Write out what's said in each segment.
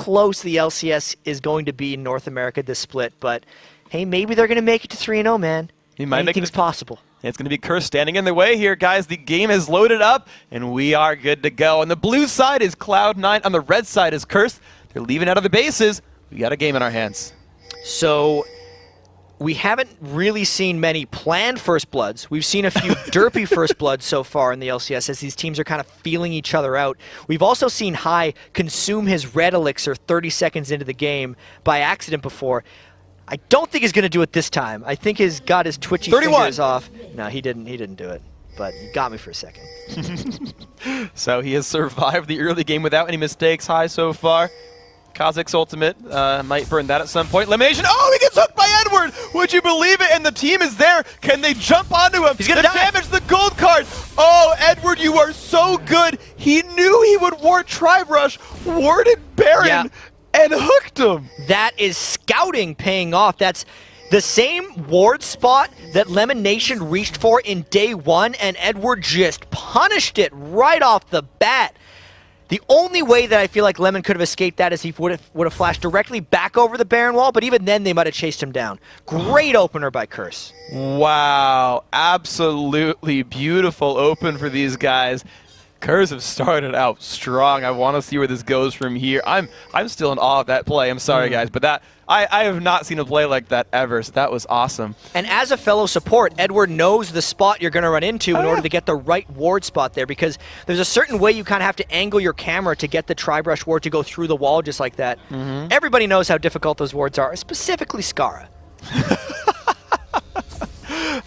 close the LCS is going to be in North America this split, but hey, maybe they're going to make it to 3-0, man. Anything's possible. It's going to be Curse standing in the way here, guys. The game is loaded up, and we are good to go. On the blue side is Cloud9. On the red side is Curse. They're leaving out of the bases. We got a game in our hands. So we haven't really seen many planned First Bloods. We've seen a few derpy First Bloods so far in the LCS as these teams are kind of feeling each other out. We've also seen High consume his red elixir 30 seconds into the game by accident before. I don't think he's going to do it this time. I think he's got his twitchy 31. fingers off. No, he didn't do it, but he got me for a second. So he has survived the early game without any mistakes. High so far. Kha'Zix's ultimate might burn that at some point. Elimination. Oh, he gets hooked by Edward. Would you believe it? And the team is there. Can they jump onto him? He's going to damage the gold card. Oh, Edward, you are so good. He knew he would ward Tribe Rush, warded Baron, and hooked him. That is scouting paying off. That's the same ward spot that Lemon Nation reached for in day one, and Edward just punished it right off the bat. The only way that I feel like Lemon could have escaped that is he would have flashed directly back over the Baron wall, but even then they might have chased him down. Great opener by Curse. Wow, absolutely beautiful open for these guys. Curse have started out strong. I want to see where this goes from here. I'm still in awe of that play. I'm sorry, guys, but that I have not seen a play like that ever, so that was awesome. And as a fellow support, Edward knows the spot you're going to run into in order to get the right ward spot there, because there's a certain way you kind of have to angle your camera to get the Tri-Brush ward to go through the wall just like that. Everybody knows how difficult those wards are, specifically Skara.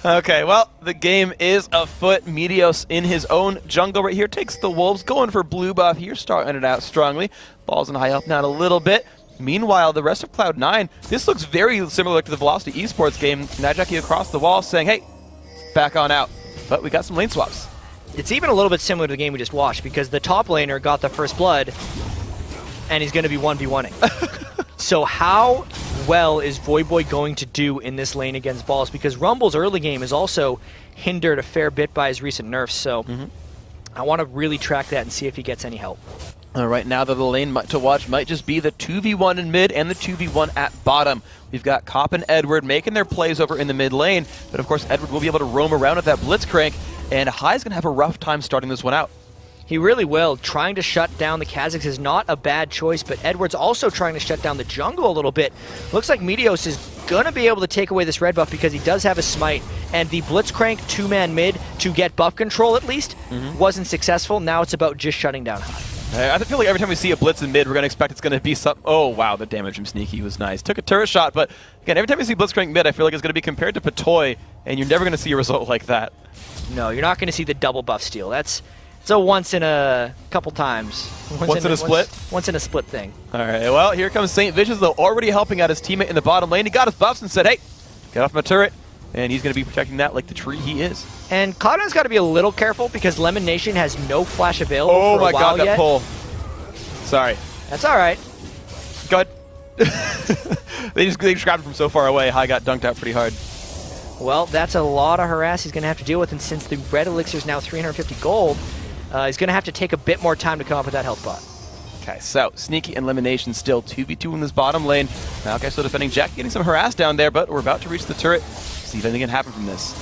Okay, well, the game is afoot. Meteos in his own jungle right here takes the Wolves, going for blue buff here, starting it out strongly. Ball's in high helping out a little bit. Meanwhile, the rest of Cloud9, this looks very similar to the Velocity Esports game. Najaki across the wall saying, hey, back on out. But we got some lane swaps. It's even a little bit similar to the game we just watched, because the top laner got the first blood, and he's going to be 1v1ing. So how well is Voyboy going to do in this lane against Balls? Because Rumble's early game is also hindered a fair bit by his recent nerfs, so I want to really track that and see if he gets any help. Right now, the lane to watch might just be the 2v1 in mid and the 2v1 at bottom. We've got Cop and Edward making their plays over in the mid lane, but of course Edward will be able to roam around with that Blitzcrank, and High's going to have a rough time starting this one out. He really will. Trying to shut down the Kha'Zix is not a bad choice, but Edward's also trying to shut down the jungle a little bit. Looks like Meteos is going to be able to take away this red buff because he does have a smite, and the Blitzcrank two-man mid to get buff control at least wasn't successful. Now it's about just shutting down High. I feel like every time we see a blitz in mid, we're going to expect it's going to be some... Oh, wow, the damage from Sneaky was nice. Took a turret shot, but again, every time we see Blitzcrank mid, I feel like it's going to be compared to Patoy, and you're never going to see a result like that. No, you're not going to see the double buff steal. It's a once in a couple times. Once in a split? Once in a split thing. All right, well, here comes St. Vicious, though, already helping out his teammate in the bottom lane. He got his buffs and said, hey, get off my turret. And he's going to be protecting that like the tree he is. And Cloud9's got to be a little careful because Lemon Nation has no flash available for a while yet. Oh my god, that pull. Sorry. That's all right. Go ahead. They just grabbed it from so far away. High got dunked out pretty hard. Well, that's a lot of harass he's going to have to deal with, and since the red elixir is now 350 gold, he's going to have to take a bit more time to come up with that health bot. Okay, so Sneaky and Elimination still 2v2 in this bottom lane. Maokai still defending Jack, getting some harass down there, but we're about to reach the turret. See if anything can happen from this.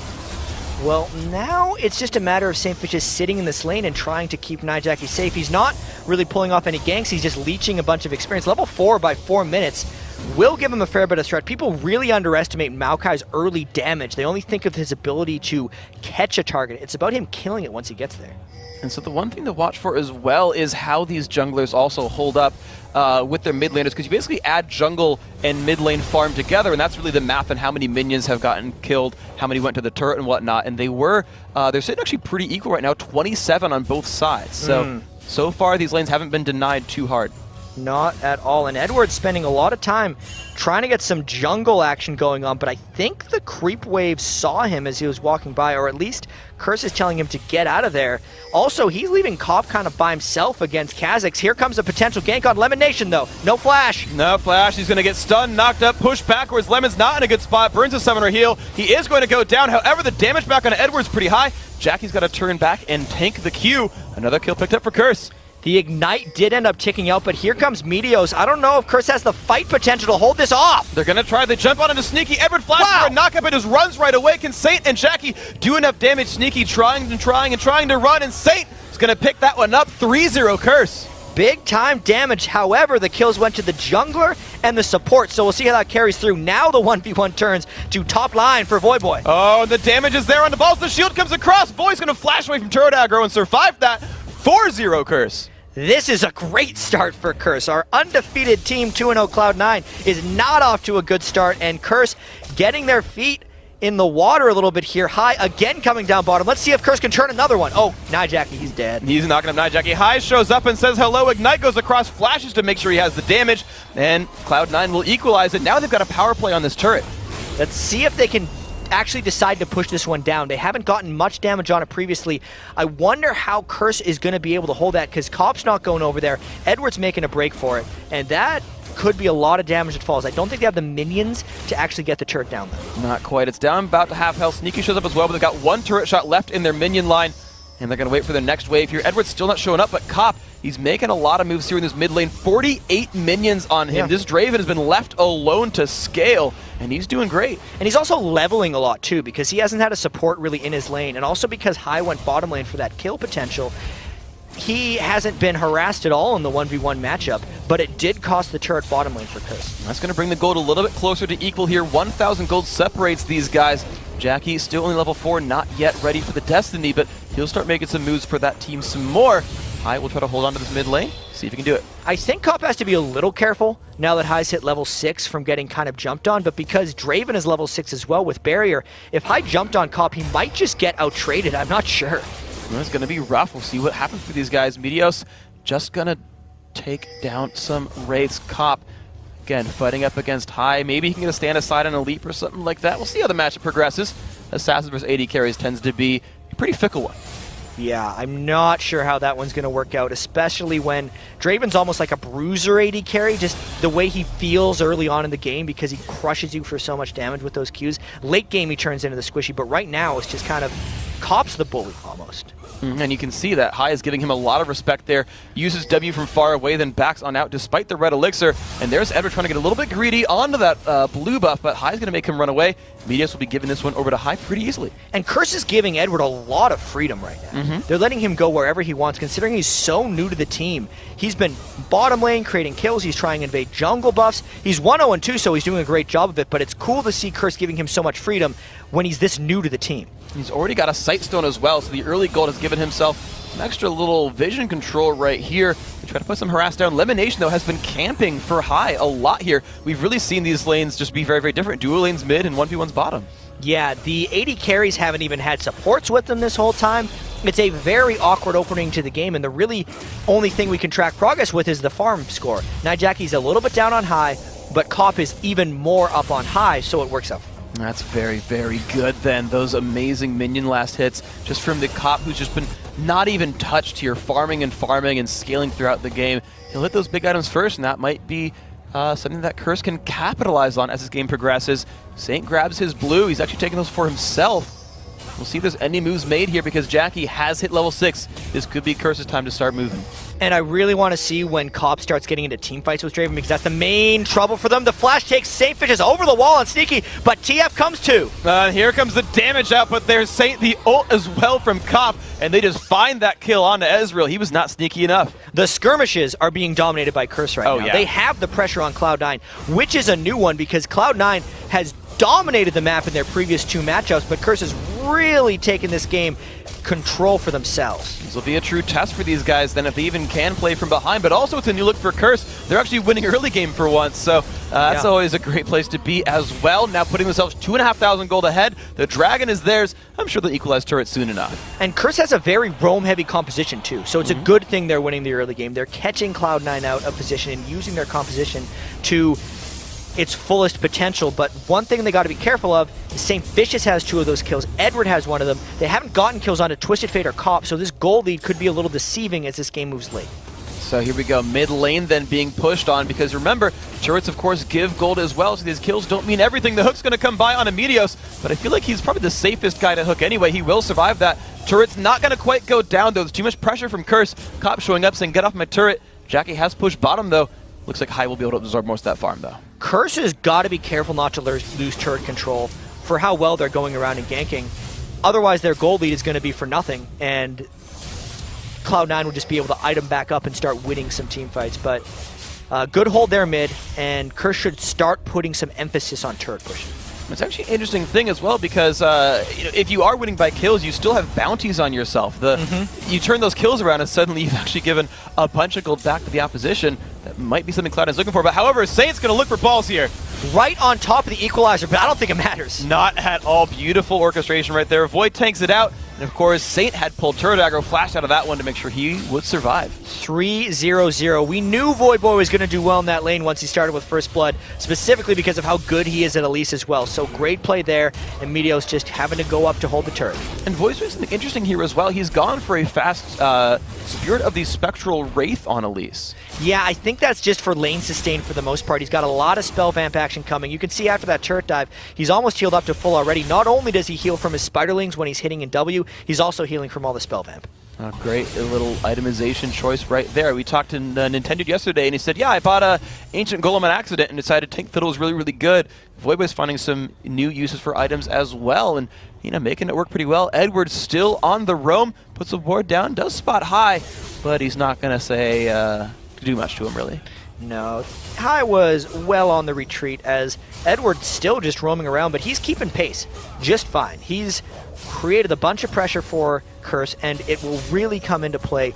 Well, now it's just a matter of St. Vicious sitting in this lane and trying to keep Nijaki safe. He's not really pulling off any ganks, he's just leeching a bunch of experience. Level 4 by 4 minutes will give him a fair bit of threat. People really underestimate Maokai's early damage. They only think of his ability to catch a target. It's about him killing it once he gets there. And so the one thing to watch for as well is how these junglers also hold up with their mid laners, because you basically add jungle and mid lane farm together, and that's really the math on how many minions have gotten killed, how many went to the turret and whatnot, and they're sitting actually pretty equal right now, 27 on both sides. So far these lanes haven't been denied too hard. Not at all, and Edward's spending a lot of time trying to get some jungle action going on, but I think the creep wave saw him as he was walking by, or at least Curse is telling him to get out of there. Also, he's leaving Cop kind of by himself against Kha'Zix. Here comes a potential gank on Lemon Nation, though. No flash. No flash. He's going to get stunned, knocked up, pushed backwards. Lemon's not in a good spot. Burns a summoner heal. He is going to go down. However, the damage back on Edward's pretty high. Jackie's got to turn back and tank the Q. Another kill picked up for Curse. The Ignite did end up ticking out, but here comes Meteos. I don't know if Curse has the fight potential to hold this off. They're going to try. They jump on into Sneaky. Edward flashes for a knockup and just runs right away. Can Saint and Jackie do enough damage? Sneaky trying to run, and Saint is going to pick that one up. 3-0 Curse. Big time damage. However, the kills went to the jungler and the support, so we'll see how that carries through. Now the 1v1 turns to top line for Voyboy. Oh, the damage is there on the balls. The shield comes across. Void's going to flash away from turret aggro and survive that. 4-0 Curse. This is a great start for Curse. Our undefeated team, 2-0 Cloud9, is not off to a good start, and Curse getting their feet in the water a little bit here. High again coming down bottom. Let's see if Curse can turn another one. Oh, Nijaki, he's dead. He's knocking up Nijaki. High shows up and says hello. Ignite goes across, flashes to make sure he has the damage, and Cloud9 will equalize it. Now they've got a power play on this turret. Let's see if they can actually decide to push this one down. They haven't gotten much damage on it previously. I wonder how Curse is going to be able to hold that, because Cop's not going over there. Edward's making a break for it, and that could be a lot of damage that falls. I don't think they have the minions to actually get the turret down, though. Not quite. It's down about to half health. Sneaky shows up as well, but they've got one turret shot left in their minion line, and they're going to wait for their next wave here. Edward's still not showing up, but Cop, he's making a lot of moves here in this mid lane. 48 minions on him. Yeah. This Draven has been left alone to scale, and he's doing great. And he's also leveling a lot, too, because he hasn't had a support really in his lane, and also because High went bottom lane for that kill potential. He hasn't been harassed at all in the 1v1 matchup, but it did cost the turret bottom lane for Curse. That's going to bring the gold a little bit closer to equal here. 1,000 gold separates these guys. Jackie still only level 4, not yet ready for the Destiny, but he'll start making some moves for that team some more. High will try to hold on to this mid lane, see if he can do it. I think Cop has to be a little careful now that High's hit level 6 from getting kind of jumped on, but because Draven is level 6 as well with Barrier, if High jumped on Cop, he might just get out-traded. I'm not sure. Well, it's going to be rough. We'll see what happens for these guys. Meteos just going to take down some Wraiths. Cop, again, fighting up against High. Maybe he can get a stand aside on a leap or something like that. We'll see how the matchup progresses. Assassins versus AD carries tends to be a pretty fickle one. Yeah, I'm not sure how that one's going to work out, especially when Draven's almost like a bruiser AD carry, just the way he feels early on in the game because he crushes you for so much damage with those Qs. Late game he turns into the squishy, but right now it's just kind of Cop's the bully almost. And you can see that High is giving him a lot of respect there. Uses W from far away, then backs on out despite the red elixir. And there's Edward trying to get a little bit greedy onto that blue buff, but High's going to make him run away. Meteos will be giving this one over to High pretty easily. And Curse is giving Edward a lot of freedom right now. They're letting him go wherever he wants, considering he's so new to the team. He's been bottom lane creating kills. He's trying to invade jungle buffs. He's 1-0-2, so he's doing a great job of it, but it's cool to see Curse giving him so much freedom when he's this new to the team. He's already got a sight stone as well, so the early gold has given himself an extra little vision control right here to try to put some harass down. Elimination, though, has been camping for High a lot here. We've really seen these lanes just be very, very different. Dual lanes mid and 1v1's bottom. Yeah, the AD carries haven't even had supports with them this whole time. It's a very awkward opening to the game, and the really only thing we can track progress with is the farm score. Nijaki's a little bit down on High, but Cop is even more up on High, so it works out. That's very, very good then. Those amazing minion last hits just from the Cop, who's just been not even touched here, farming and scaling throughout the game. He'll hit those big items first, and that might be something that Curse can capitalize on as this game progresses. Saint grabs his blue. He's actually taking those for himself. We'll see if there's any moves made here because Jackie has hit level 6. This could be Curse's time to start moving. And I really want to see when Cop starts getting into team fights with Draven because that's the main trouble for them. The flash takes Saint Fishes over the wall on Sneaky, but TF comes too. Here comes the damage output. There's Saint the ult as well from Cop, and they just find that kill onto Ezreal. He was not sneaky enough. The skirmishes are being dominated by Curse right now. Yeah. They have the pressure on Cloud9, which is a new one because Cloud9 has dominated the map in their previous 2 matchups, but Curse has really taken this game control for themselves. This will be a true test for these guys then if they even can play from behind, but also it's a new look for Curse. They're actually winning early game for once, so that's always a great place to be as well. Now putting themselves 2,500 gold ahead. The dragon is theirs. I'm sure they'll equalize turret soon enough. And Curse has a very roam-heavy composition too, so it's a good thing they're winning the early game. They're catching Cloud9 out of position and using their composition to its fullest potential, but one thing they got to be careful of is St. Vicious has 2 of those kills. Edward has 1 of them. They haven't gotten kills onto Twisted Fate or Cop, so this gold lead could be a little deceiving as this game moves late. So here we go, mid lane then being pushed on, because remember, turrets of course give gold as well, so these kills don't mean everything. The hook's going to come by on Meteos, but I feel like he's probably the safest guy to hook anyway. He will survive that. Turret's not going to quite go down though. There's too much pressure from Curse. Cop showing up saying, get off my turret. Jackie has pushed bottom though. Looks like High will be able to absorb most of that farm though. Curse has got to be careful not to lose turret control for how well they're going around and ganking. Otherwise their gold lead is going to be for nothing, and Cloud9 will just be able to item back up and start winning some team fights. But good hold there mid, and Curse should start putting some emphasis on turret pushing. It's actually an interesting thing as well, because if you are winning by kills, you still have bounties on yourself. You turn those kills around and suddenly you've actually given a bunch of gold back to the opposition. That might be something Cloud is looking for, but however, Saint's going to look for balls here. Right on top of the equalizer, but I don't think it matters. Not at all. Beautiful orchestration right there. Void tanks it out. And of course, Saint had pulled turret aggro, flashed out of that one to make sure he would survive. 3-0-0. We knew Voidboy was going to do well in that lane once he started with First Blood, specifically because of how good he is at Elise as well. So great play there, and Meteos just having to go up to hold the turret. And Void's doing something interesting here as well. He's gone for a fast Spirit of the Spectral Wraith on Elise. Yeah, I think that's just for lane sustain for the most part. He's got a lot of spell vamp action coming. You can see after that turret dive, he's almost healed up to full already. Not only does he heal from his spiderlings when he's hitting in W, he's also healing from all the spell vamp. Great little itemization choice right there. We talked to Nintendo yesterday, and he said, yeah, I bought a Ancient Golem on accident and decided Tank Fiddle was really, really good. Voidboy's finding some new uses for items as well, and making it work pretty well. Edward's still on the roam, puts the ward down, does spot High, but he's not going to say do much to him, really. No, High was well on the retreat as Edward's still just roaming around, but he's keeping pace just fine. He's created a bunch of pressure for Curse, and it will really come into play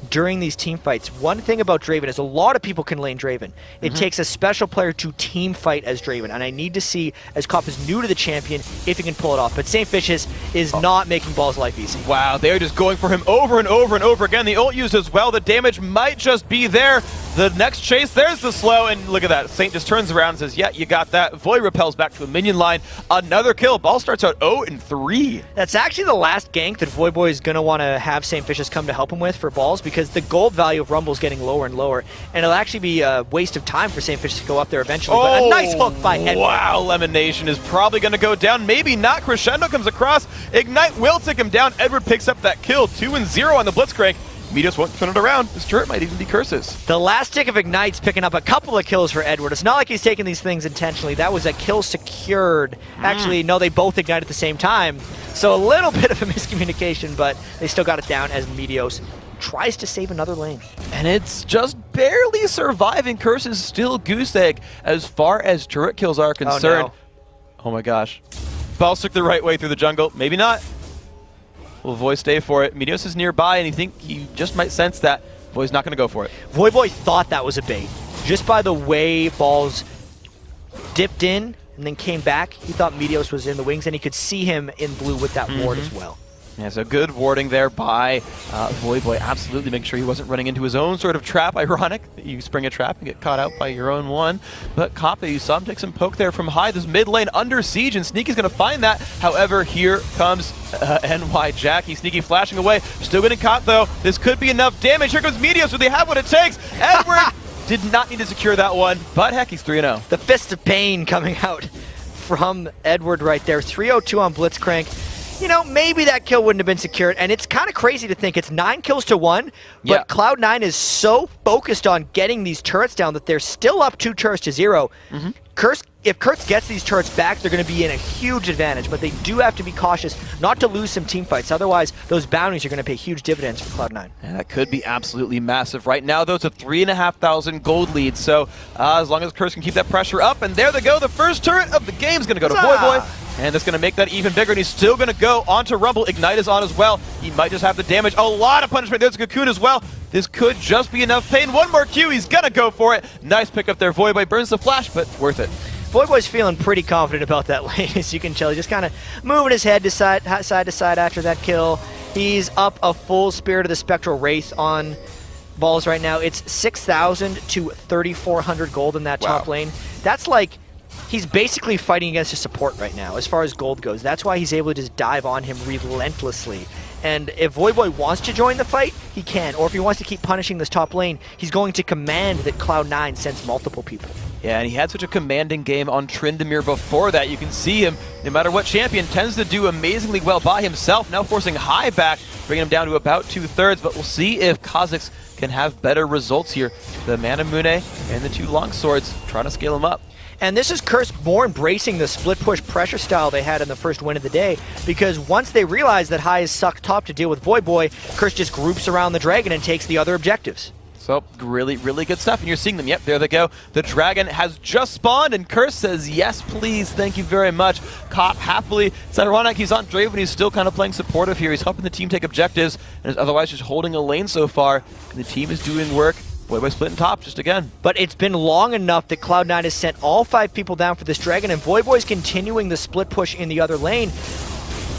during these team fights. One thing about Draven is a lot of people can lane Draven. It takes a special player to team fight as Draven, and I need to see, as Cop is new to the champion, if he can pull it off. But St. Fishes is not making Ball's life easy. Wow, they're just going for him over and over and over again. The ult used as well. The damage might just be there. The next chase, there's the slow, and look at that. Saint just turns around and says, yeah, you got that. Void repels back to a minion line. Another kill. Ball starts out 0-3. That's actually the last gank that Voidboy is going to want to have St. Fishes come to help him with for Balls, because the gold value of Rumble is getting lower and lower, and it'll actually be a waste of time for St. Fishes to go up there eventually. But a nice hook by Edward. Wow, Lemon Nation is probably going to go down. Maybe not. Crescendo comes across. Ignite will take him down. Edward picks up that kill. 2-0 on the Blitzcrank. Meteos won't turn it around. This turret might even be Curses. The last tick of Ignite's picking up a couple of kills for Edward. It's not like he's taking these things intentionally. That was a kill secured. Actually, no, they both ignite at the same time. So a little bit of a miscommunication, but they still got it down as Meteos tries to save another lane. And it's just barely surviving. Curse is still goose egg as far as turret kills are concerned. Oh my gosh. Ball took the right way through the jungle. Maybe not. Will Void stay for it? Meteos is nearby, and he just might sense that Void's not going to go for it. Voidboy thought that was a bait. Just by the way Balls dipped in and then came back, he thought Meteos was in the wings, and he could see him in blue with that ward as well. Yeah, so good warding there by Voidboy. Absolutely making sure he wasn't running into his own sort of trap. Ironic that you spring a trap and get caught out by your own one. But Kappa, you saw him take some poke there from High. This mid lane under siege, and Sneaky's going to find that. However, here comes NY Jackie. Sneaky flashing away. Still getting caught, though. This could be enough damage. Here comes Meteos, so they have what it takes. Edward did not need to secure that one, but heck, he's 3-0. The fist of pain coming out from Edward right there. 3-0-2 on Blitzcrank. Maybe that kill wouldn't have been secured, and it's kind of crazy to think it's 9 kills to 1, but Cloud9 is so focused on getting these turrets down that they're still up 2 turrets to 0. If Curse gets these turrets back, they're going to be in a huge advantage, but they do have to be cautious not to lose some team fights. Otherwise, those bounties are going to pay huge dividends for Cloud9. And that could be absolutely massive. Right now, though, it's a 3,500 gold lead, so as long as Curse can keep that pressure up, and there they go. The first turret of the game is going to go to Voidboy. And that's going to make that even bigger, and he's still going to go onto Rumble. Ignite is on as well. He might just have the damage. A lot of punishment. There's a Cocoon as well. This could just be enough pain. One more Q. He's going to go for it. Nice pick up there. Voidboy burns the flash, but worth it. Voidboy's feeling pretty confident about that lane, as you can tell. He's just kind of moving his head to side to side after that kill. He's up a full Spirit of the Spectral Wraith on Balls right now. It's 6,000 to 3,400 gold in that top lane. That's like... He's basically fighting against a support right now as far as gold goes. That's why he's able to just dive on him relentlessly And if Voyboy wants to join the fight, he can. Or if he wants to keep punishing this top lane, he's going to command that Cloud9 sends multiple people. Yeah, and he had such a commanding game on Tryndamere before that. You can see him, no matter what champion, tends to do amazingly well by himself, now forcing High back, bringing him down to about 2/3, but we'll see if Kha'Zix can have better results here. The Manamune and the 2 longswords trying to scale him up. And this is Curse more embracing the split push pressure style they had in the first win of the day, because once they realize that High is sucked top to deal with Voyboy, Curse just groups around the dragon and takes the other objectives. So, really, really good stuff, and you're seeing them. Yep, there they go. The dragon has just spawned, and Curse says, yes, please, thank you very much. Cop happily. It's ironic, he's on Draven, he's still kind of playing supportive here. He's helping the team take objectives, and is otherwise just holding a lane so far. And the team is doing work. Voyboy splitting top just again. But it's been long enough that Cloud9 has sent all 5 people down for this dragon, and Voyboy's continuing the split push in the other lane.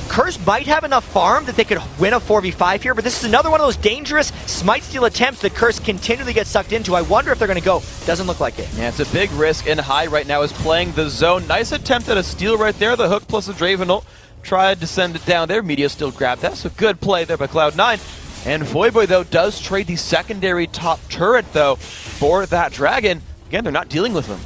Curse might have enough farm that they could win a 4v5 here, but this is another one of those dangerous smite steal attempts that Curse continually gets sucked into. I wonder if they're going to go. Doesn't look like it. Yeah, it's a big risk, and High right now is playing the zone. Nice attempt at a steal right there. The hook plus the Draven ult tried to send it down there. Media still grabbed that, so good play there by Cloud9. And Voyboy, though, does trade the secondary top turret, though, for that dragon. Again, they're not dealing with him.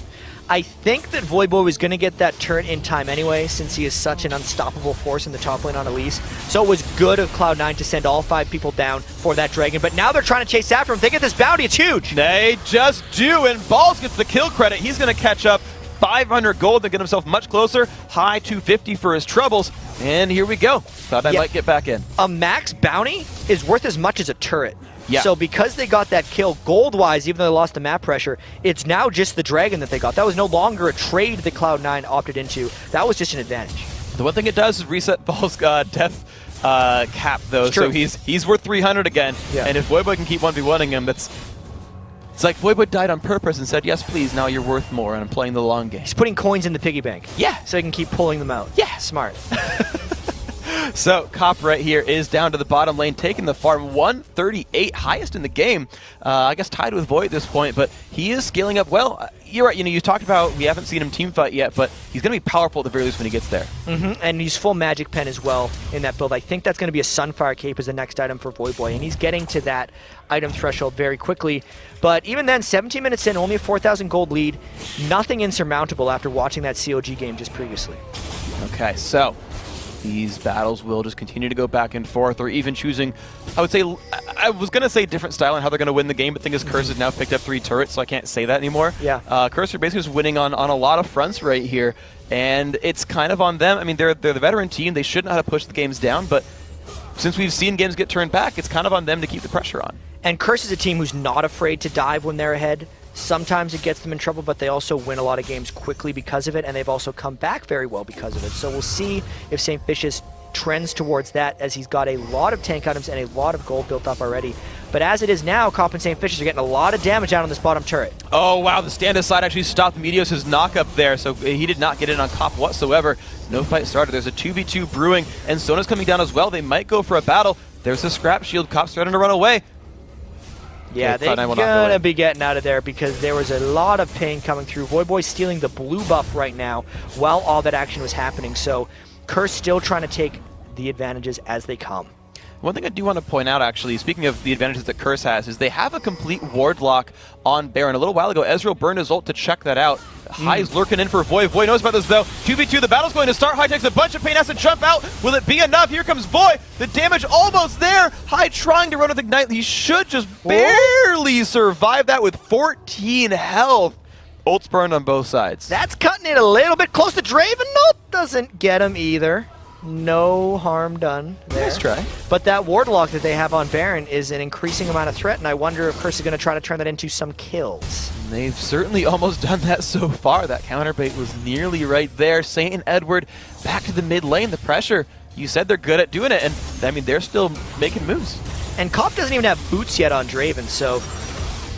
I think that Voyboy was going to get that turret in time anyway, since he is such an unstoppable force in the top lane on Elise. So it was good of Cloud9 to send all 5 people down for that dragon. But now they're trying to chase after him. They get this bounty. It's huge. They just do, and Balls gets the kill credit. He's going to catch up 500 gold and get himself much closer. High 250 for his troubles. And here we go. Thought I might get back in. A max bounty is worth as much as a turret. Yeah. So because they got that kill gold-wise, even though they lost the map pressure, it's now just the dragon that they got. That was no longer a trade that Cloud9 opted into. That was just an advantage. The one thing it does is reset Ball's death cap, though. So he's worth 300 again. Yeah. And if Voyboy can keep 1v1ing him, it's like Voyboy died on purpose and said, yes, please, now you're worth more, and I'm playing the long game. He's putting coins in the piggy bank. Yeah. So he can keep pulling them out. Yeah. Smart. So, Cop right here is down to the bottom lane, taking the farm, 138, highest in the game. I guess tied with Void at this point, but he is scaling up well. You're right, you talked about we haven't seen him team fight yet, but he's going to be powerful at the very least when he gets there. And he's full magic pen as well in that build. I think that's going to be a Sunfire Cape as the next item for Voidboy, and he's getting to that item threshold very quickly. But even then, 17 minutes in, only a 4,000 gold lead, nothing insurmountable after watching that COG game just previously. Okay, so these battles will just continue to go back and forth, or even choosing, I would say, I was going to say different style on how they're going to win the game, but the thing is Curse has now picked up 3 turrets, so I can't say that anymore. Yeah. Curse are basically just winning on a lot of fronts right here, and it's kind of on them. I mean, they're the veteran team. They should know how to push the games down, but since we've seen games get turned back, it's kind of on them to keep the pressure on. And Curse is a team who's not afraid to dive when they're ahead. Sometimes it gets them in trouble, but they also win a lot of games quickly because of it, and they've also come back very well because of it. So we'll see if St. Fish's trends towards that, as he's got a lot of tank items and a lot of gold built up already. But as it is now, Cop and St. Fish's are getting a lot of damage out on this bottom turret. Oh, wow, the stand aside actually stopped Meteos' knock up there, so he did not get in on Cop whatsoever. No fight started. There's a 2v2 brewing, and Sona's coming down as well. They might go for a battle. There's a scrap shield. Cop's starting to run away. Yeah, they're gonna be getting out of there because there was a lot of pain coming through. Voidboy stealing the blue buff right now while all that action was happening. So Curse still trying to take the advantages as they come. One thing I do want to point out, actually, speaking of the advantages that Curse has, is they have a complete ward lock on Baron. A little while ago, Ezreal burned his ult to check that out. High's lurking in for Void. Void knows about this, though. 2v2, the battle's going to start. High takes a bunch of pain, has to jump out. Will it be enough? Here comes Void. The damage almost there. High trying to run with Ignite. He should just barely survive that with 14 health. Ult's burned on both sides. That's cutting it a little bit close to Draven. Nope, doesn't get him either. No harm done there. Nice try. But that ward lock that they have on Baron is an increasing amount of threat, and I wonder if Curse is going to try to turn that into some kills. They've certainly almost done that so far. That counterbait was nearly right there. St. Edward back to the mid lane. The pressure, you said they're good at doing it, and I mean, they're still making moves. And Cop doesn't even have boots yet on Draven, so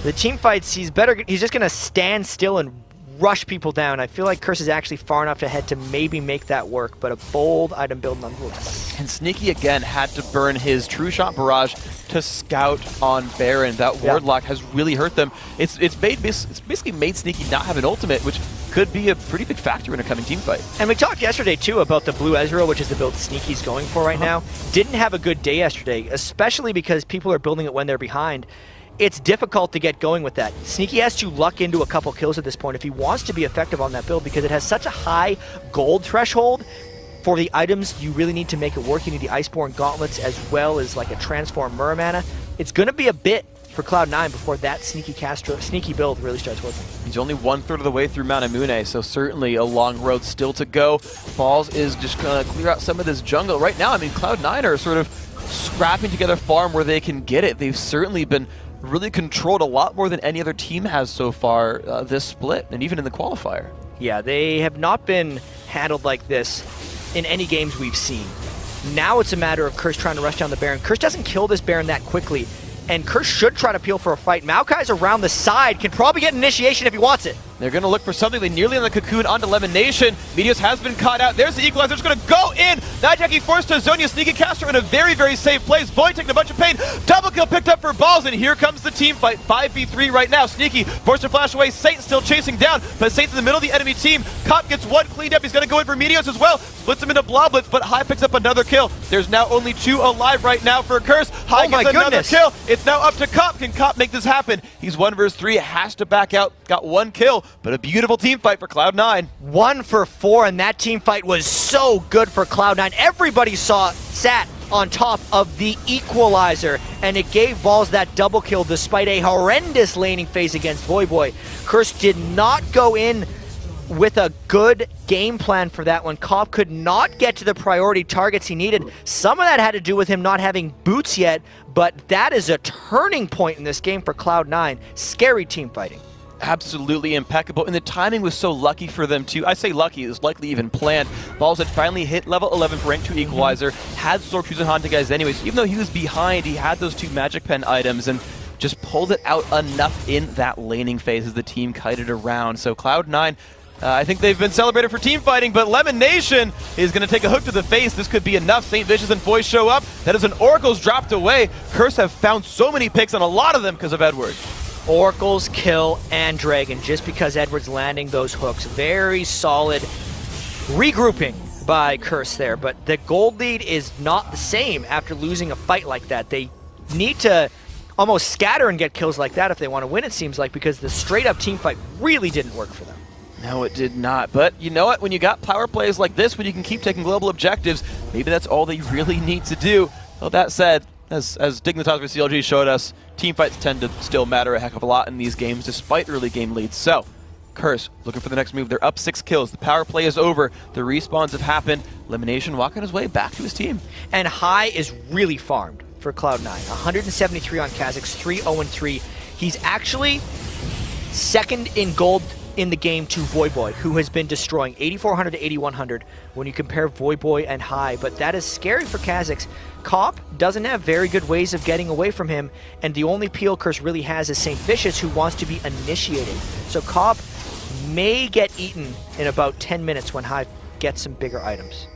the team fights, he's just going to stand still and rush people down. I feel like Curse is actually far enough ahead to maybe make that work, but a bold item build nonetheless. And Sneaky again had to burn his True Shot Barrage to scout on Baron. That ward lock has really hurt them. It's basically made Sneaky not have an ultimate, which could be a pretty big factor in a coming team fight. And we talked yesterday, too, about the blue Ezreal, which is the build Sneaky's going for right now. Didn't have a good day yesterday, especially because people are building it when they're behind. It's difficult to get going with that. Sneaky has to luck into a couple kills at this point if he wants to be effective on that build, because it has such a high gold threshold. For the items, you really need to make it work. You need the Iceborne Gauntlets as well as like a Transform Muramana. It's going to be a bit for Cloud9 before that sneaky build really starts working. He's only 1/3 of the way through Mount Amune, so certainly a long road still to go. Balls is just going to clear out some of this jungle. Right now, I mean, Cloud9 are sort of scrapping together a farm where they can get it. They've certainly been really controlled a lot more than any other team has so far this split, and even in the qualifier. Yeah, they have not been handled like this in any games we've seen. Now it's a matter of Curse trying to rush down the Baron. Curse doesn't kill this Baron that quickly, and Curse should try to peel for a fight. Maokai's around the side, can probably get initiation if he wants it. They're going to look for something. They nearly on the cocoon onto Lemonation. Meteos has been caught out. There's the equalizer. It's going to go in. Nijacking forced to Zonia. Sneaky caster in a very, very safe place. Void taking a bunch of pain. Double kill picked up for Balls, and here comes the team fight. 5v3 right now. Sneaky forced to flash away. Saint still chasing down, but Saint's in the middle of the enemy team. Cop gets one cleaned up. He's going to go in for Meteos as well. Splits him into Bloblets, but High picks up another kill. There's now only 2 alive right now for Curse. High gets another kill. It's now up to Cop. Can Cop make this happen? He's 1 versus 3. Has to back out. Got 1 kill, but a beautiful team fight for Cloud9. 1 for 4, and that team fight was so good for Cloud9. Everybody sat on top of the equalizer, and it gave Balls that double kill despite a horrendous laning phase against Voyboy. Curse did not go in with a good game plan for that one. Cop could not get to the priority targets he needed. Some of that had to do with him not having boots yet, but that is a turning point in this game for Cloud9. Scary team fighting. Absolutely impeccable, and the timing was so lucky for them too. I say lucky, it was likely even planned. Balls had finally hit level 11 for rank 2 equalizer, had Swordcruise and Haunting Guys anyways. Even though he was behind, he had those 2 magic pen items and just pulled it out enough in that laning phase as the team kited around. So Cloud9, I think they've been celebrated for team fighting, but Lemonation is going to take a hook to the face. This could be enough. St. Vicious and Voice show up. That is an Oracle's dropped away. Curse have found so many picks on a lot of them because of Edward. Oracles, Kill, and Dragon, just because Edward's landing those hooks. Very solid regrouping by Curse there, but the gold lead is not the same after losing a fight like that. They need to almost scatter and get kills like that if they want to win, it seems like, because the straight-up team fight really didn't work for them. No, it did not. But you know what? When you got power plays like this, when you can keep taking global objectives, maybe that's all they really need to do. Well, that said, as Dignitas for CLG showed us, team fights tend to still matter a heck of a lot in these games, despite early game leads. So, Curse looking for the next move. They're up 6 kills. The power play is over. The respawns have happened. Elimination walking his way back to his team. And High is really farmed for Cloud9. 173 on Kha'Zix, 3-0-3. He's actually second in gold in the game to Voyboy, who has been destroying 8,400 to 8,100 when you compare Voyboy and High, but that is scary for Kha'Zix. Cop doesn't have very good ways of getting away from him, and the only peel Curse really has is St. Vicious, who wants to be initiated. So Cop may get eaten in about 10 minutes when High gets some bigger items.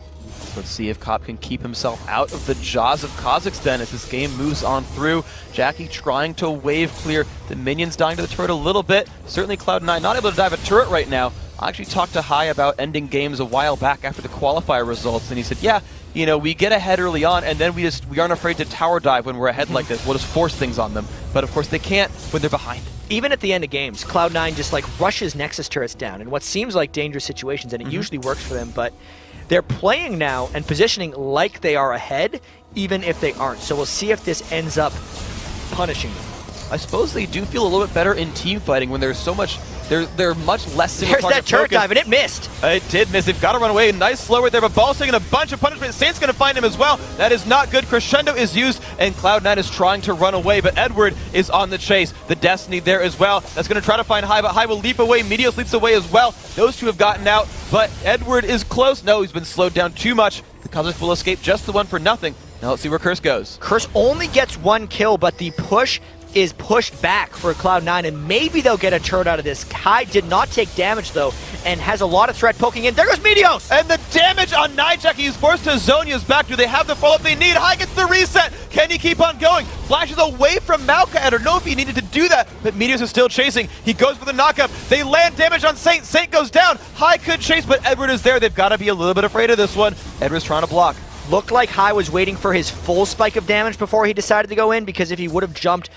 Let's see if Cop can keep himself out of the jaws of Kha'Zix then as this game moves on through. Jackie trying to wave clear. The minions dying to the turret a little bit. Certainly Cloud9 not able to dive a turret right now. I actually talked to High about ending games a while back after the qualifier results, and he said, yeah, you know, we get ahead early on, and then we aren't afraid to tower dive when we're ahead like this. We'll just force things on them. But of course they can't when they're behind. Even at the end of games, Cloud9 just like rushes Nexus turrets down in what seems like dangerous situations, and it usually works for them, but they're playing now and positioning like they are ahead, even if they aren't. So we'll see if this ends up punishing them. I suppose they do feel a little bit better in team fighting when there's so much, they're much less single target. There's that turret dive, and it missed. It did miss. They've got to run away. Nice slow right there, but Ball's taking a bunch of punishment. Saint's going to find him as well. That is not good. Crescendo is used, and Cloud9 is trying to run away, but Edward is on the chase. The Destiny there as well. That's going to try to find High, but High will leap away. Meteos leaps away as well. Those two have gotten out, but Edward is close. No, he's been slowed down too much. The Kha'Zix will escape just the 1 for nothing. Now let's see where Curse goes. Curse only gets 1 kill, but the push is pushed back for Cloud9, and maybe they'll get a turn out of this. Kai did not take damage, though, and has a lot of threat poking in. There goes Meteos! And the damage on Nijak, he's forced to Zhonya's back. Do they have the follow-up they need? Hai gets the reset. Can he keep on going? Flashes away from Maokai. I don't know if he needed to do that, but Meteos is still chasing. He goes for the knockup. They land damage on Saint. Saint goes down. Hai could chase, but Edward is there. They've got to be a little bit afraid of this one. Edward's trying to block. Looked like Hai was waiting for his full spike of damage before he decided to go in, because if he would have jumped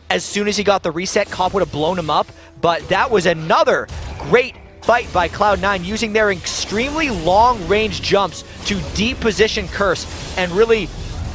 as soon as he got the reset, Comp would have blown him up. But that was another great fight by Cloud9, using their extremely long-range jumps to deposition Curse and really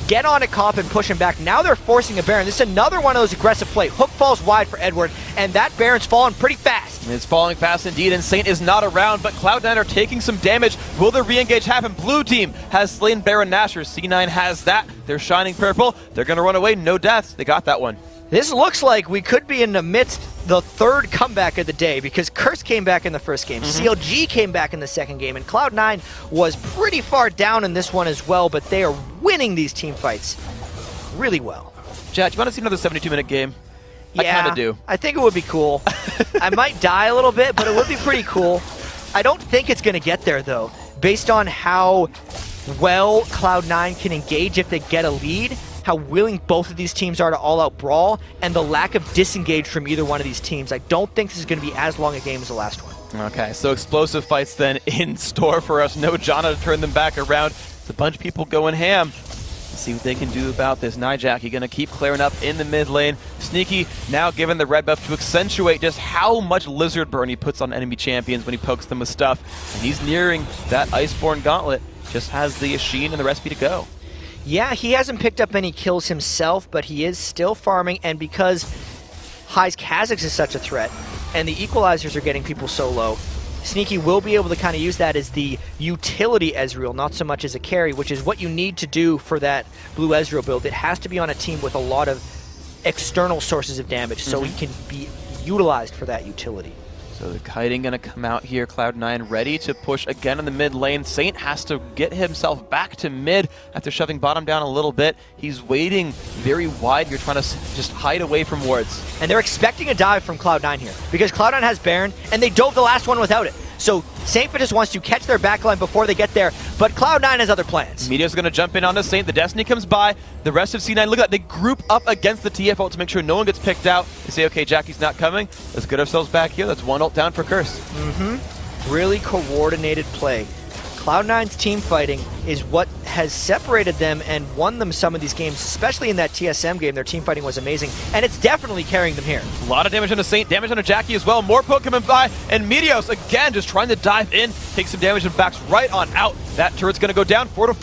get on a Comp and push him back. Now they're forcing a Baron. This is another one of those aggressive play. Hook falls wide for Edward, and that Baron's falling pretty fast. It's falling fast indeed, and Saint is not around, but Cloud9 are taking some damage. Will the re-engage happen? Blue team has slain Baron Nashor. C9 has that. They're shining purple. They're going to run away. No deaths. They got that one. This looks like we could be in the midst the third comeback of the day, because Curse came back in the first game, CLG came back in the second game, and Cloud9 was pretty far down in this one as well, but they are winning these team fights really well. Jack, you want to see another 72-minute game? Yeah, I kind of do. I think it would be cool. I might die a little bit, but it would be pretty cool. I don't think it's going to get there, though, based on how well Cloud9 can engage if they get a lead, how willing both of these teams are to all-out brawl, and the lack of disengage from either one of these teams. I don't think this is going to be as long a game as the last one. Okay, so explosive fights then in store for us. No Janna to turn them back around. It's a bunch of people going ham. Let's see what they can do about this. Nijak, you're going to keep clearing up in the mid lane. Sneaky now given the red buff to accentuate just how much lizard burn he puts on enemy champions when he pokes them with stuff. And he's nearing that Iceborne Gauntlet. Just has the Ashin and the recipe to go. Yeah, he hasn't picked up any kills himself, but he is still farming, and because Hai's Kha'Zix is such a threat, and the equalizers are getting people so low, Sneaky will be able to kind of use that as the utility Ezreal, not so much as a carry, which is what you need to do for that blue Ezreal build. It has to be on a team with a lot of external sources of damage, so he can be utilized for that utility. So the kiting going to come out here. Cloud9 ready to push again in the mid lane. Saint has to get himself back to mid after shoving bottom down a little bit. He's waiting very wide. You're trying to just hide away from wards. And they're expecting a dive from Cloud9 here, because Cloud9 has Baron, and they dove the last one without it. So Saint just wants to catch their backline before they get there, but Cloud9 has other plans. Meteos going to jump in onto Saint. The Destiny comes by. The rest of C9, look at that. They group up against the TF ult to make sure no one gets picked out. They say, okay, Jackie's not coming. Let's get ourselves back here. That's one ult down for Curse. Really coordinated play. Cloud9's team fighting is what has separated them and won them some of these games, especially in that TSM game. Their team fighting was amazing, and it's definitely carrying them here. A lot of damage on a Saint, damage on a Jackie as well. More poke coming by, and Meteos again just trying to dive in, take some damage and backs right on out. That turret's going to go down 4-4.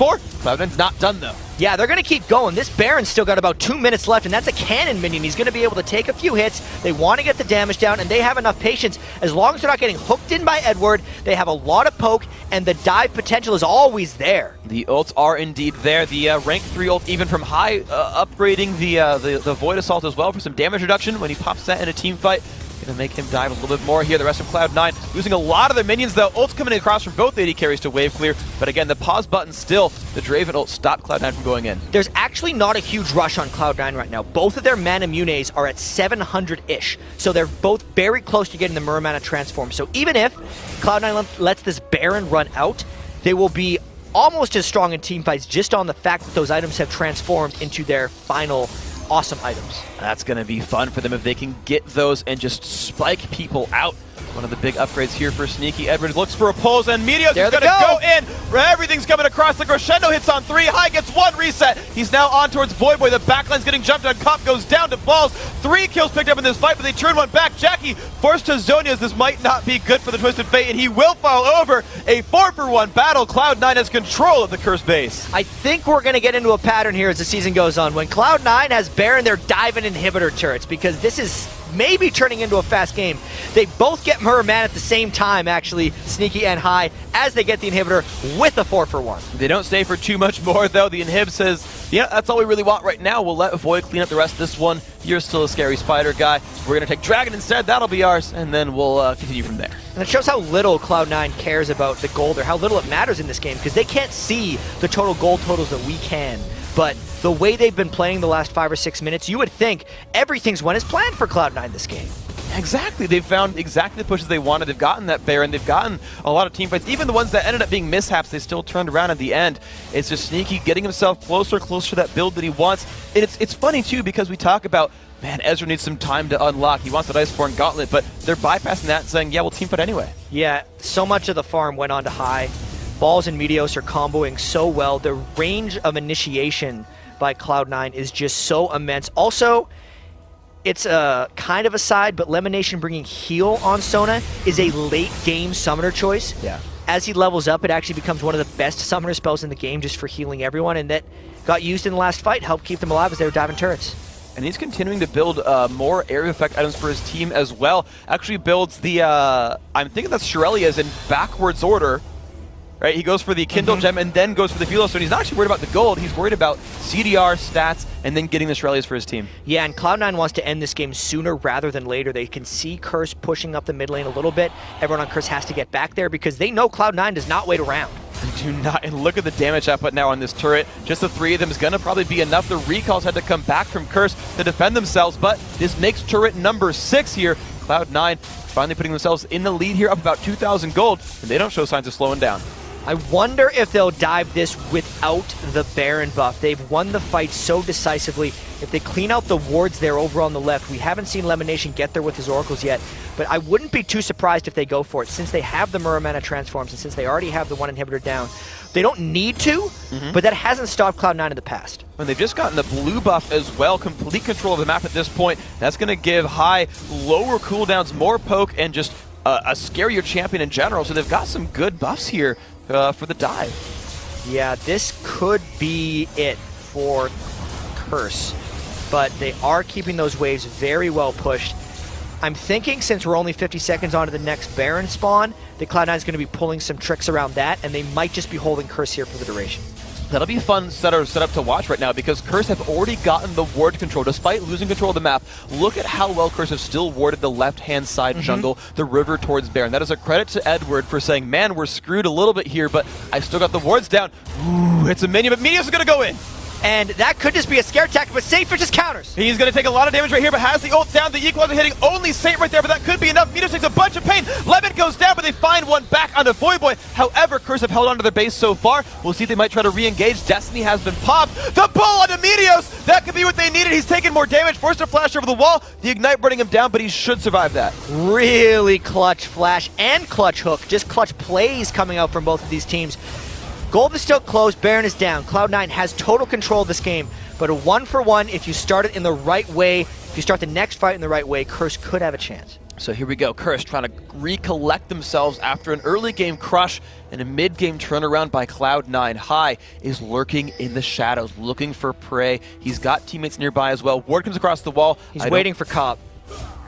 Cloud9's not done though. Yeah, they're going to keep going. This Baron's still got about 2 minutes left, and that's a cannon minion. He's going to be able to take a few hits. They want to get the damage down, and they have enough patience. As long as they're not getting hooked in by Edward, they have a lot of poke, and the dive potential is always there. The ults are indeed there. The rank 3 ult, even from Hai, upgrading the Void Assault as well for some damage reduction when he pops that in a team fight. Gonna make him dive a little bit more here. The rest of Cloud9 losing a lot of their minions though. Ults coming across from both AD carries to wave clear, but again, the pause button still, the Draven ult stopped Cloud9 from going in. There's actually not a huge rush on Cloud9 right now. Both of their mana munes are at 700-ish, so they're both very close to getting the Muramana transform. So even if Cloud9 lets this Baron run out, they will be almost as strong in team fights just on the fact that those items have transformed into their final awesome items. That's going to be fun for them if they can get those and just spike people out. One of the big upgrades here for Sneaky. Edwards looks for a pulse, and Meteos is going to go in. Everything's coming across. The crescendo hits on 3. Hai gets 1 reset. He's now on towards Boy. The backline's getting jumped on. Comp goes down to balls. 3 kills picked up in this fight, but they turn one back. Jackie forced to Zhonya's. This might not be good for the Twisted Fate, and he will fall over. A 4-for-1 battle. Cloud9 has control of the Curse base. I think we're going to get into a pattern here as the season goes on. When Cloud9 has Baron, they're diving inhibitor turrets, because this is maybe turning into a fast game. They both get Muramana at the same time, actually, Sneaky and Hai, as they get the inhibitor with a 4-for-1. They don't stay for too much more, though. The inhib says, yeah, that's all we really want right now. We'll let Void clean up the rest of this one. You're still a scary spider guy. We're going to take Dragon instead. That'll be ours, and then we'll continue from there. And it shows how little Cloud9 cares about the gold, or how little it matters in this game, because they can't see the total gold totals that we can. But the way they've been playing the last 5 or 6 minutes, you would think everything's went as planned for Cloud9 this game. Exactly. They've found exactly the pushes they wanted. They've gotten that Baron. They've gotten a lot of team fights. Even the ones that ended up being mishaps, they still turned around at the end. It's just Sneaky getting himself closer to that build that he wants. And it's funny, too, because we talk about, man, Ezra needs some time to unlock. He wants that Iceborne Gauntlet, but they're bypassing that and saying, yeah, we'll team fight anyway. Yeah, so much of the farm went on to high. Balls and Meteos are comboing so well. The range of initiation by Cloud9 is just so immense. Also, it's a kind of a side, but Lemonation bringing heal on Sona is a late-game summoner choice. Yeah. As he levels up, it actually becomes one of the best summoner spells in the game just for healing everyone, and that got used in the last fight, helped keep them alive as they were diving turrets. And he's continuing to build more area effect items for his team as well. Actually builds the, I'm thinking that's Shurelia's in backwards order. Right, he goes for the Kindle Gem and then goes for the Philo Stone. He's not actually worried about the gold. He's worried about CDR, stats, and then getting the Shurelias for his team. Yeah, and Cloud9 wants to end this game sooner rather than later. They can see Curse pushing up the mid lane a little bit. Everyone on Curse has to get back there because they know Cloud9 does not wait around. They do not, and look at the damage output now on this turret. Just the 3 of them is going to probably be enough. The recalls had to come back from Curse to defend themselves, but this makes turret number 6 here. Cloud9 finally putting themselves in the lead here, up about 2,000 gold, and they don't show signs of slowing down. I wonder if they'll dive this without the Baron buff. They've won the fight so decisively. If they clean out the wards there over on the left, we haven't seen Lemonation get there with his oracles yet, but I wouldn't be too surprised if they go for it. Since they have the Muramana transforms and since they already have the 1 inhibitor down, they don't need to, but that hasn't stopped Cloud9 in the past. And they've just gotten the blue buff as well, complete control of the map at this point. That's going to give High lower cooldowns, more poke, and just a scarier champion in general. So they've got some good buffs here for the dive. Yeah, this could be it for Curse, but they are keeping those waves very well pushed. I'm thinking since we're only 50 seconds on to the next Baron spawn, that Cloud9 is going to be pulling some tricks around that, and they might just be holding Curse here for the duration. That'll be a fun setup to watch right now because Curse have already gotten the ward control. Despite losing control of the map, look at how well Curse have still warded the left-hand side jungle, the river towards Baron. That is a credit to Edward for saying, man, we're screwed a little bit here, but I still got the wards down. Ooh, it's a minion, but Meteos is going to go in. And that could just be a scare tactic, but Saint just counters. He's going to take a lot of damage right here, but has the ult down. The equalizer hitting only Saint right there, but that could be enough. Meteos takes a bunch of pain. Lemon goes down, but they find one back onto Voyboy. However, Curse have held onto their base so far. We'll see if they might try to re-engage. Destiny has been popped. The pull onto Meteos. That could be what they needed. He's taking more damage. Forced to flash over the wall. The Ignite burning him down, but he should survive that. Really clutch flash and clutch hook. Just clutch plays coming out from both of these teams. Gold is still close, Baron is down. Cloud9 has total control of this game, but a 1-for-1, if you start it in the right way, if you start the next fight in the right way, Curse could have a chance. So here we go, Curse trying to recollect themselves after an early game crush and a mid-game turnaround by Cloud9. High is lurking in the shadows, looking for prey. He's got teammates nearby as well. Ward comes across the wall. He's waiting for Cop.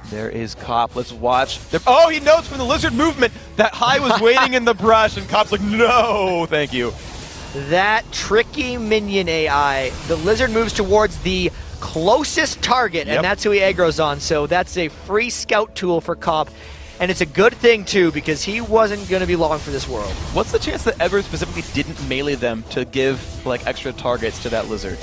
There is Cop. Let's watch. Oh, he knows from the lizard movement that High was waiting in the brush, and Cop's like, no, thank you. That tricky minion AI. The lizard moves towards the closest target, and that's who he aggroes on. So that's a free scout tool for Cop. And it's a good thing, too, because he wasn't going to be long for this world. What's the chance that Edward specifically didn't melee them to give like extra targets to that lizard?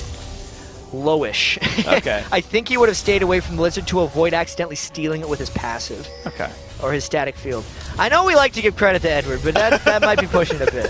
Lowish. Okay. I think he would have stayed away from the lizard to avoid accidentally stealing it with his passive. Okay. Or his static field. I know we like to give credit to Edward, but that might be pushing it a bit.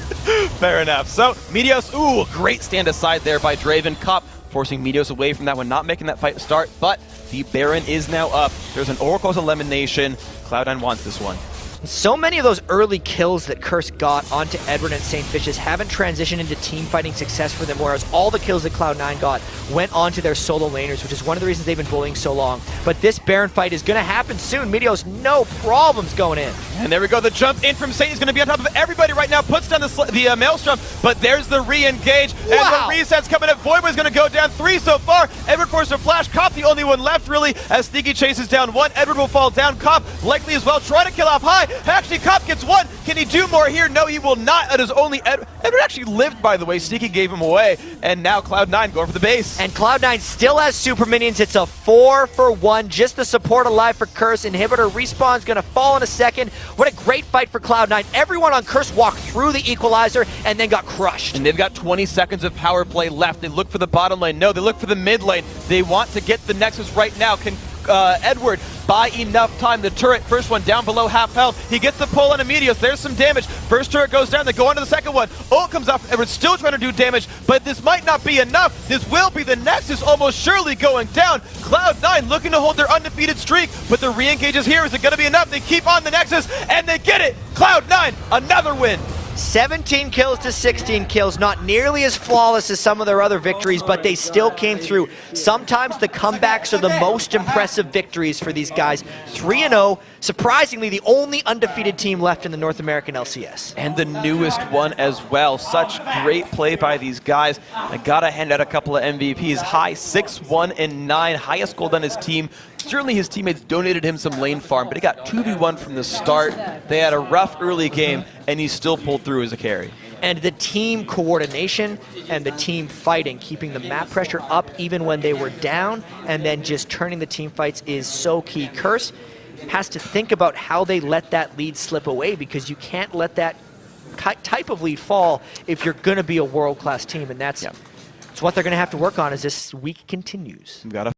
Fair enough. So, Meteos, ooh, great stand aside there by Draven. Cop forcing Meteos away from that one, not making that fight start, but the Baron is now up. There's an Oracle's Elimination. Cloud9 wants this one. So many of those early kills that Curse got onto Edward and St. Fishes haven't transitioned into team fighting success for them, whereas all the kills that Cloud9 got went onto their solo laners, which is one of the reasons they've been bullying so long. But this Baron fight is going to happen soon. Meteos, no problems going in. And there we go. The jump in from Saint is going to be on top of everybody right now. Puts down the Maelstrom, but there's the re-engage. Wow. And the reset's coming up. Voyboy's going to go down 3 so far. Edward forced a flash. Cop the only one left, really, as Sneaky chases down 1. Edward will fall down. Cop likely as well, trying to kill off High. Actually, Cop gets one. Can he do more here? No, he will not. That is only Edward actually lived, by the way. Sneaky gave him away. And now Cloud9 going for the base. And Cloud9 still has super minions. It's a 4-for-1. Just the support alive for Curse. Inhibitor respawn's going to fall in a second. What a great fight for Cloud9. Everyone on Curse walked through the equalizer and then got crushed. And they've got 20 seconds of power play left. They look for the bottom lane. No, they look for the mid lane. They want to get the Nexus right now. Can Edward buy enough time? The turret, first one down below half health. He gets the pull on Immedios. There's some damage. First turret goes down. They go on to the second one. Ult comes off. Edward's still trying to do damage, but this might not be enough. This will be the Nexus almost surely going down. Cloud9 looking to hold their undefeated streak, but the re-engages here. Is it going to be enough? They keep on the Nexus, and they get it. Cloud9, another win. 17 kills to 16 kills, not nearly as flawless as some of their other victories, but they still came through. Sometimes the comebacks are the most impressive victories for these guys. 3-0, surprisingly the only undefeated team left in the North American LCS. And the newest one as well. Such great play by these guys. I gotta hand out a couple of MVPs. High 6-1-9, highest gold on his team. Certainly his teammates donated him some lane farm, but he got 2v1 from the start. They had a rough early game, and he still pulled through as a carry. And the team coordination and the team fighting, keeping the map pressure up even when they were down, and then just turning the team fights is so key. Curse has to think about how they let that lead slip away, because you can't let that type of lead fall if you're going to be a world-class team, and that's what they're going to have to work on as this week continues. Got